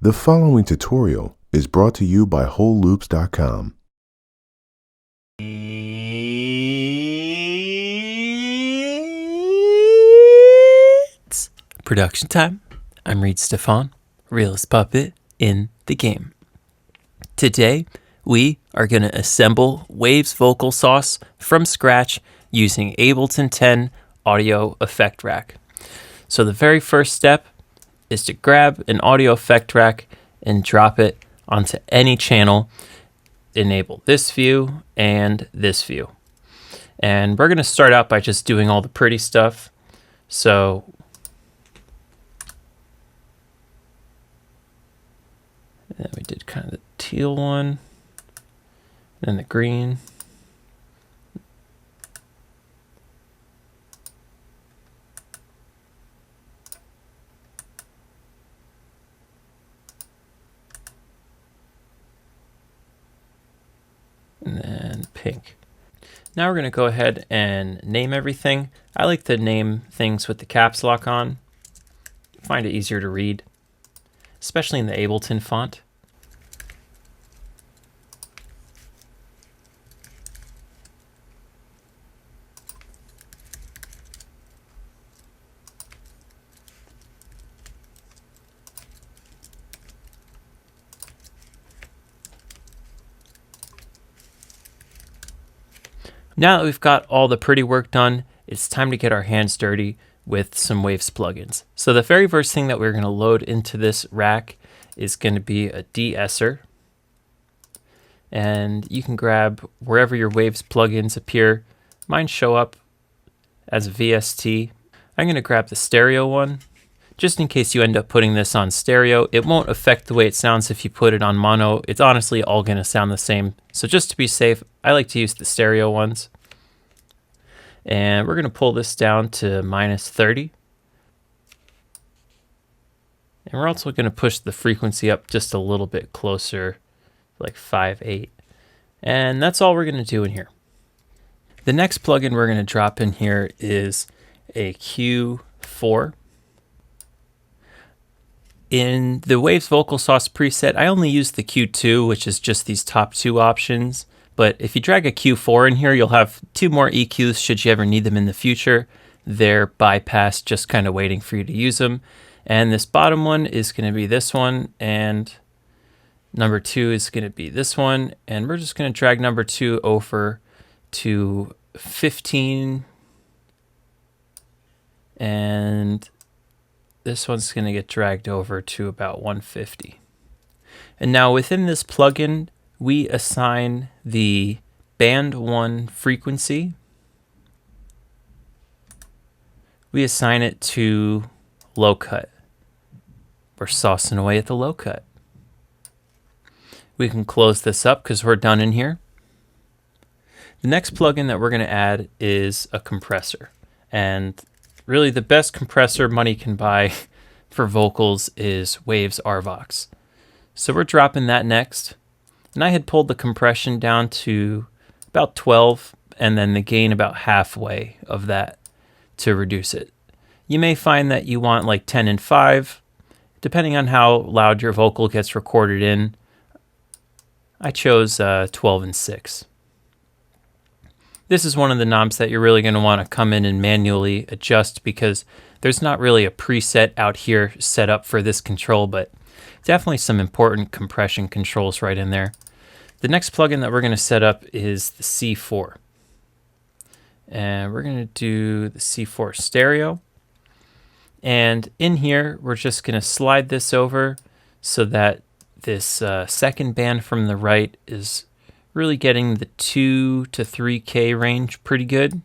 The following tutorial is brought to you by WholeLoops.com. It's production time. I'm Reed Stefan, realist puppet in the game. Today, we are going to assemble Waves vocal sauce from scratch using Ableton 10 audio effect rack. So the very first step is to grab an audio effect rack and drop it onto any channel. Enable this view and this view. And we're going to start out by just doing all the pretty stuff. So and we did kind of the teal one, then the green. And then pink. Now we're going to go ahead and name everything. I like to name things with the caps lock on. I find it easier to read, especially in the Ableton font. Now that we've got all the pretty work done, it's time to get our hands dirty with some Waves plugins. So the very first thing that we're going to load into this rack is going to be a de-esser. And you can grab wherever your Waves plugins appear. Mine show up as a VST. I'm going to grab the stereo one. Just in case you end up putting this on stereo, it won't affect the way it sounds if you put it on mono. It's honestly all going to sound the same. So just to be safe, I like to use the stereo ones. And we're going to pull this down to -30. And we're also going to push the frequency up just a little bit closer, like 5.8. And that's all we're going to do in here. The next plugin we're going to drop in here is a Q4. In the Waves Vocal Sauce preset, I only use the Q2, which is just these top two options. But if you drag a Q4 in here, you'll have two more EQs should you ever need them in the future. They're bypassed, just kind of waiting for you to use them. And this bottom one is going to be this one, and number 2 is going to be this one. And we're just going to drag number 2 over to 15. And this one's going to get dragged over to about 150. And now within this plugin, we assign the band 1 frequency. We assign it to low cut. We're saucing away at the low cut. We can close this up because we're done in here. The next plugin that we're going to add is a compressor. And really the best compressor money can buy for vocals is Waves RVox. So we're dropping that next. And I had pulled the compression down to about 12 and then the gain about halfway of that to reduce it. You may find that you want like 10 and 5, depending on how loud your vocal gets recorded in. I chose 12 and 6. This is one of the knobs that you're really going to want to come in and manually adjust because there's not really a preset out here set up for this control, but definitely some important compression controls right in there. The next plugin that we're going to set up is the C4. And we're going to do the C4 stereo. And in here, we're just going to slide this over so that this second band from the right is really getting the 2 to 3K range pretty good.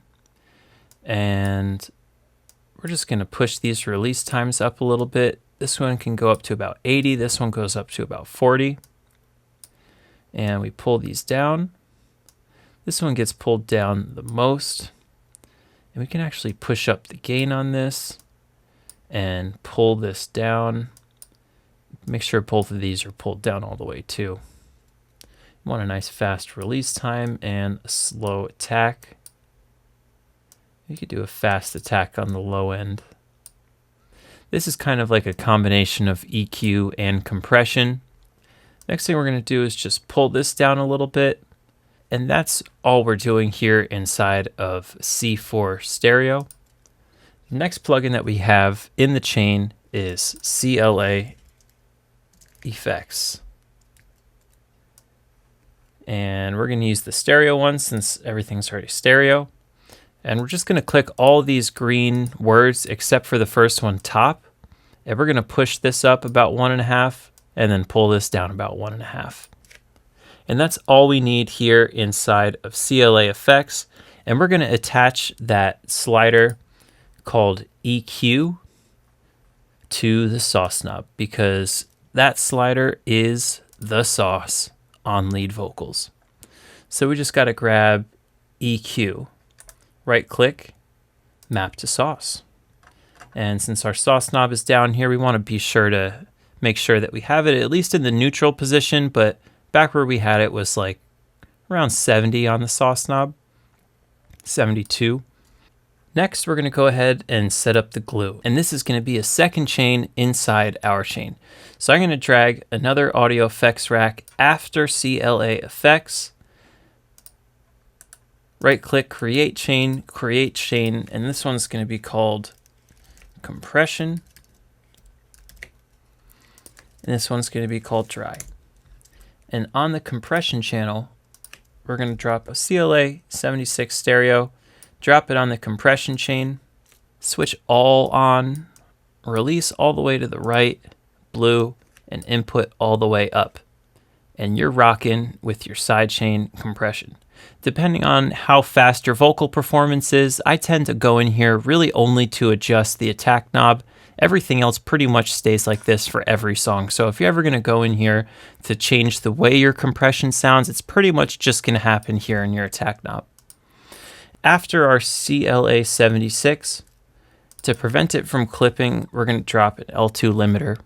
And we're just going to push these release times up a little bit. This one can go up to about 80. This one goes up to about 40. And we pull these down. This one gets pulled down the most. And we can actually push up the gain on this and pull this down. Make sure both of these are pulled down all the way too. You want a nice fast release time and a slow attack. You could do a fast attack on the low end. This is kind of like a combination of EQ and compression. Next thing we're going to do is just pull this down a little bit. And that's all we're doing here inside of C4 Stereo. The next plugin that we have in the chain is CLA Effects. And we're going to use the stereo one since everything's already stereo. And we're just going to click all these green words except for the first one, top. And we're going to push this up about 1.5 and then pull this down about 1.5. And that's all we need here inside of CLA Effects. And we're going to attach that slider called EQ to the sauce knob because that slider is the sauce on lead vocals. So we just got to grab EQ, right click, map to sauce. And since our sauce knob is down here, we want to be sure to make sure that we have it at least in the neutral position, but back where we had it was like around 70 on the sauce knob, 72. Next, we're going to go ahead and set up the glue. And this is going to be a second chain inside our chain. So I'm going to drag another audio effects rack after CLA Effects. Right click, create chain, and this one's going to be called compression. And this one's going to be called dry. And on the compression channel, we're going to drop a CLA 76 stereo, drop it on the compression chain, switch all on, release all the way to the right, blue, and input all the way up. And you're rocking with your sidechain compression. Depending on how fast your vocal performance is, I tend to go in here really only to adjust the attack knob. Everything else pretty much stays like this for every song. So if you're ever going to go in here to change the way your compression sounds, it's pretty much just going to happen here in your attack knob. After our CLA 76, to prevent it from clipping, we're going to drop an L2 limiter.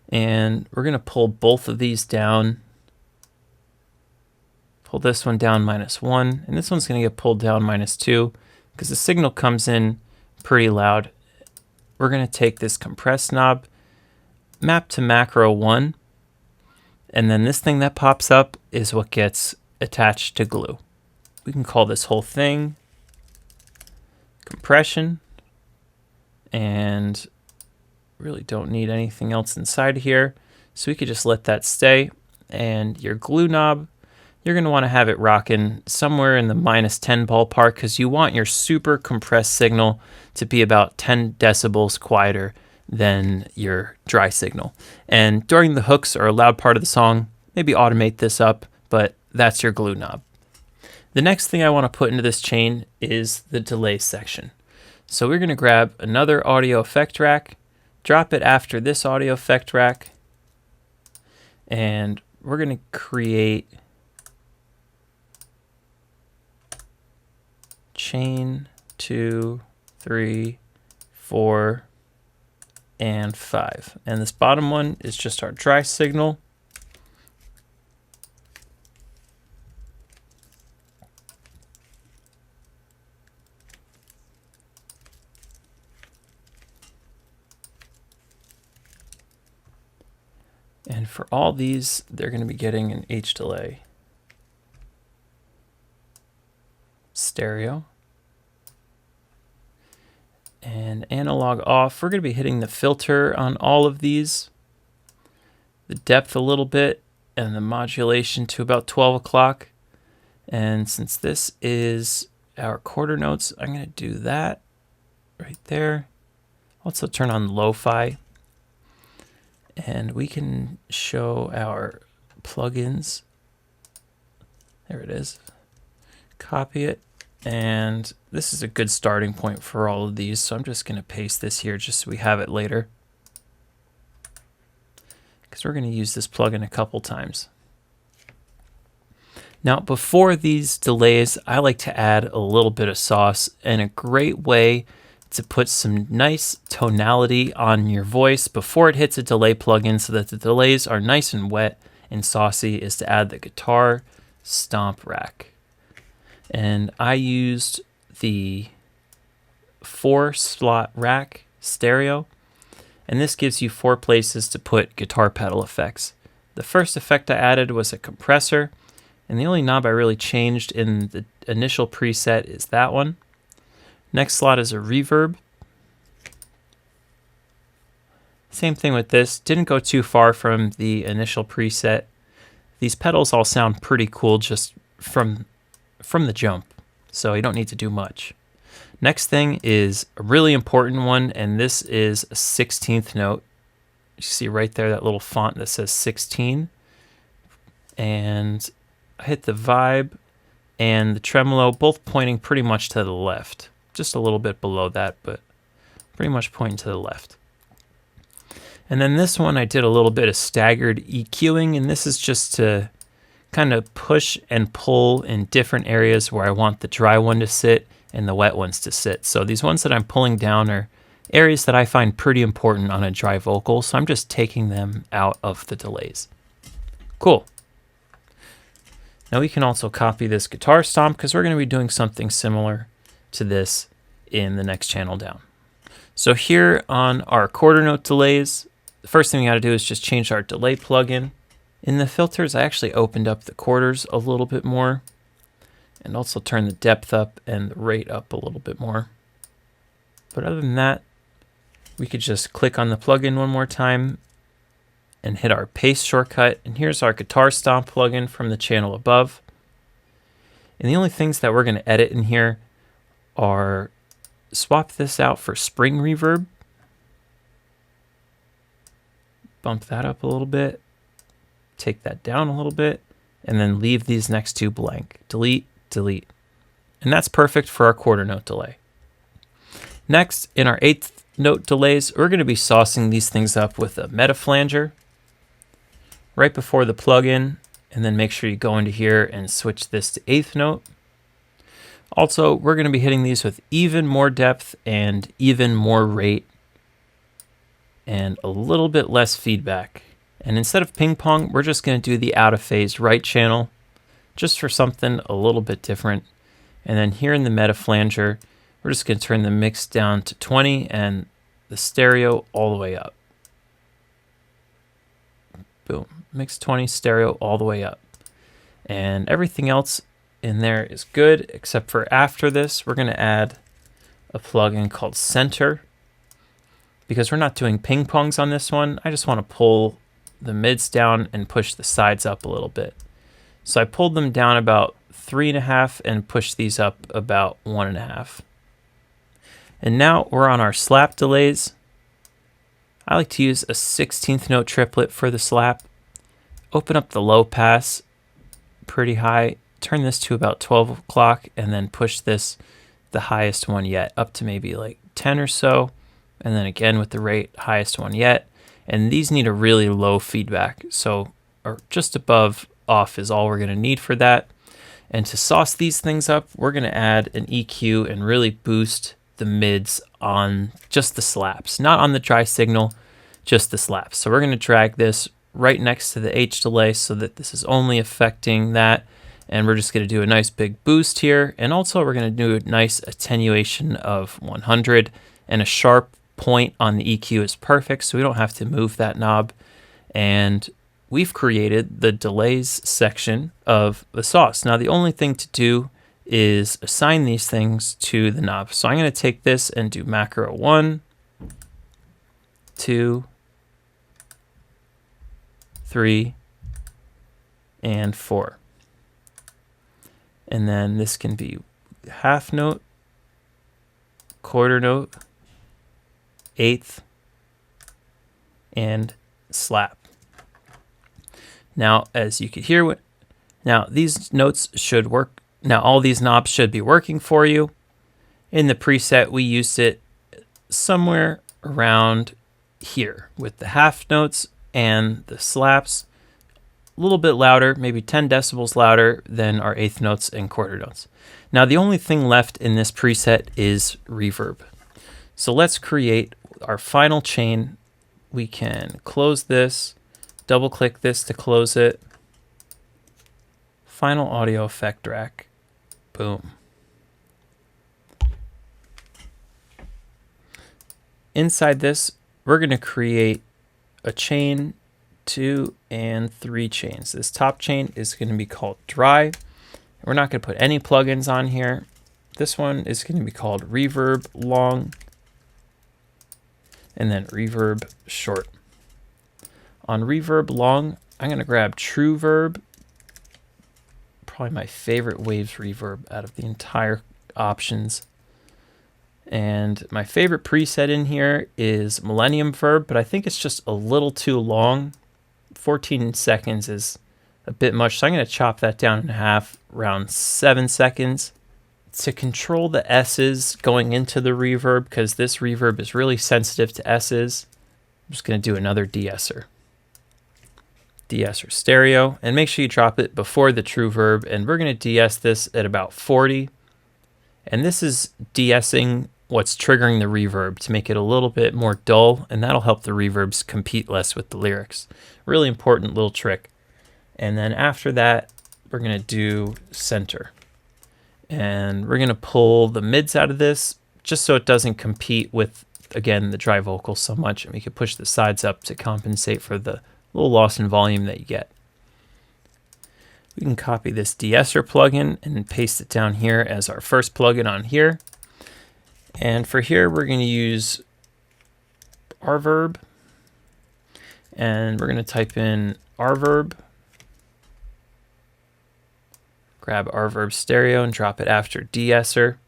And we're going to pull both of these down. Pull this one down -1, and this one's going to get pulled down -2 because the signal comes in pretty loud. We're going to take this compress knob, map to macro 1, and then this thing that pops up is what gets attached to glue. We can call this whole thing compression, and really don't need anything else inside here, so we could just let that stay. And your glue knob, you're going to want to have it rocking somewhere in the -10 ballpark because you want your super compressed signal to be about 10 decibels quieter than your dry signal. And during the hooks or a loud part of the song, maybe automate this up, but that's your glue knob. The next thing I want to put into this chain is the delay section. So we're going to grab another audio effect rack, drop it after this audio effect rack, and we're going to create chain 2, 3, 4, and 5. And this bottom one is just our dry signal. And for all these, they're going to be getting an H delay. Stereo. And analog off. We're going to be hitting the filter on all of these. The depth a little bit, and the modulation to about 12 o'clock. And since this is our quarter notes, I'm going to do that right there. Also turn on lo-fi. And we can show our plugins. There it is. Copy it. And this is a good starting point for all of these. So I'm just going to paste this here just so we have it later, because we're going to use this plugin a couple times. Now, before these delays, I like to add a little bit of sauce, and a great way to put some nice tonality on your voice before it hits a delay plugin so that the delays are nice and wet and saucy is to add the guitar stomp rack. And I used the 4-slot rack stereo. And this gives you 4 places to put guitar pedal effects. The first effect I added was a compressor, and the only knob I really changed in the initial preset is that one. Next slot is a reverb. Same thing with this, didn't go too far from the initial preset. These pedals all sound pretty cool just from the jump, so you don't need to do much. Next thing is a really important one, and this is a 16th note. You see right there that little font that says 16. And I hit the vibe and the tremolo, both pointing pretty much to the left. Just a little bit below that, but pretty much pointing to the left. And then this one I did a little bit of staggered EQing, and this is just to kind of push and pull in different areas where I want the dry one to sit and the wet ones to sit. So these ones that I'm pulling down are areas that I find pretty important on a dry vocal, so I'm just taking them out of the delays. Cool. Now we can also copy this guitar stomp because we're going to be doing something similar to this in the next channel down. So here on our quarter note delays, the first thing we got to do is just change our delay plugin. In the filters, I actually opened up the quarters a little bit more and also turn the depth up and the rate up a little bit more. But other than that, we could just click on the plugin one more time and hit our paste shortcut. And here's our guitar stomp plugin from the channel above. And the only things that we're going to edit in here are swap this out for spring reverb. Bump that up a little bit. Take that down a little bit. And then leave these next two blank. Delete, delete. And that's perfect for our quarter note delay. Next, in our 8th note delays, we're going to be saucing these things up with a meta flanger right before the plugin, and then make sure you go into here and switch this to 8th note. Also, we're going to be hitting these with even more depth and even more rate and a little bit less feedback. And instead of ping pong, we're just going to do the out of phase right channel just for something a little bit different. And then here in the meta flanger, we're just going to turn the mix down to 20 and the stereo all the way up. Boom. Mix 20, stereo all the way up. And everything else in there is good, except for after this, we're going to add a plugin called Center. Because we're not doing ping pongs on this one, I just want to pull the mids down and push the sides up a little bit. So I pulled them down about 3.5 and pushed these up about 1.5. And now we're on our slap delays. I like to use a 16th note triplet for the slap. Open up the low pass pretty high, turn this to about 12 o'clock, and then push this the highest one yet, up to maybe like 10 or so. And then again with the rate, highest one yet. And these need a really low feedback. So, or just above off is all we're going to need for that. And to sauce these things up, we're going to add an EQ and really boost the mids on just the slaps, not on the dry signal, just the slaps. So we're going to drag this right next to the H delay so that this is only affecting that. And we're just going to do a nice big boost here. And also we're going to do a nice attenuation of 100, and a sharp point on the EQ is perfect, so we don't have to move that knob. And we've created the delays section of the sauce. Now the only thing to do is assign these things to the knob. So I'm going to take this and do macro 1, 2, 3, and 4. And then this can be half note, quarter note, 8th, and slap. Now, as you can hear, now these notes should work. Now, all these knobs should be working for you. In the preset, we used it somewhere around here with the half notes and the slaps. A little bit louder, maybe 10 decibels louder than our 8th notes and quarter notes. Now, the only thing left in this preset is reverb. So let's create our final chain. We can close this, double click this to close it. Final audio effect rack. Boom. inside this, we're going to create a chain, 2 and 3 chains. This top chain is going to be called dry. We're not going to put any plugins on here. This one is going to be called reverb long and then reverb short. On reverb long, I'm going to grab true verb, probably my favorite waves reverb out of the entire options. And my favorite preset in here is Millennium Verb, but I think it's just a little too long. 14 seconds is a bit much, so I'm going to chop that down in half, around 7 seconds. To control the S's going into the reverb, because this reverb is really sensitive to S's, I'm just going to do another de-esser. De-esser stereo, and make sure you drop it before the true verb, and we're going to de-ess this at about 40. And this is de-essing what's triggering the reverb to make it a little bit more dull, and that'll help the reverbs compete less with the lyrics. Really important little trick. And then after that, we're going to do center. And we're going to pull the mids out of this just so it doesn't compete with, again, the dry vocal so much. And we can push the sides up to compensate for the little loss in volume that you get. We can copy this de-esser plugin and paste it down here as our first plugin on here. And for here, we're going to use rverb. And we're going to type in rverb. Grab rverb stereo and drop it after de-esser.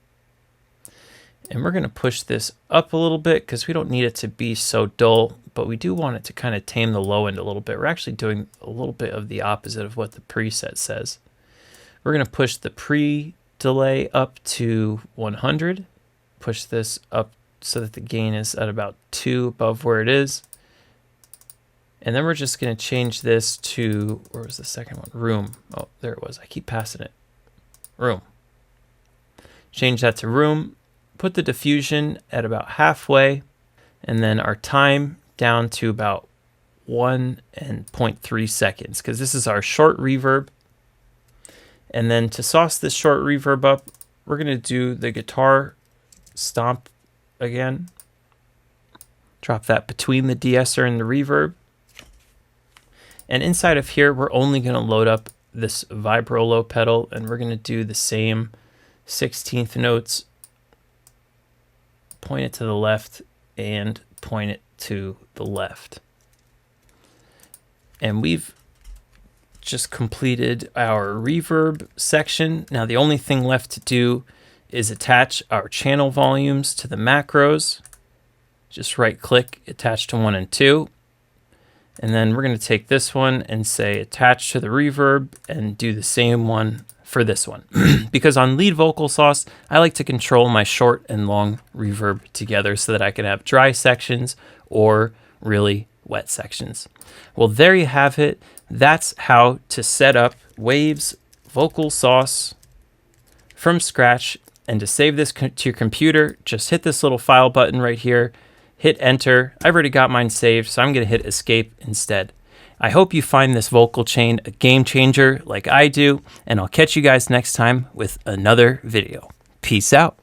And we're going to push this up a little bit because we don't need it to be so dull, but we do want it to kind of tame the low end a little bit. We're actually doing a little bit of the opposite of what the preset says. We're going to push the pre-delay up to 100. Push this up so that the gain is at about 2 above where it is. And then we're just going to change this to, where was the second one? Room. Oh, there it was. I keep passing it. Room. Change that to room. Put the diffusion at about halfway. And then our time down to about 1.3 seconds, because this is our short reverb. And then to sauce this short reverb up, we're going to do the guitar stomp again. Drop that between the de-esser and the reverb. And inside of here, we're only going to load up this vibrolo pedal, and we're going to do the same 16th notes. Point it to the left and point it to the left. And we've just completed our reverb section. Now the only thing left to do is attach our channel volumes to the macros. Just right click, attach to 1 and 2. And then we're going to take this one and say attach to the reverb and do the same one for this one. Because on lead vocal sauce, I like to control my short and long reverb together so that I can have dry sections or really wet sections. Well, there you have it. That's how to set up Waves vocal sauce from scratch. And to save this to your computer, just hit this little file button right here. Hit enter. I've already got mine saved, so I'm going to hit escape instead. I hope you find this vocal chain a game changer like I do, and I'll catch you guys next time with another video. Peace out.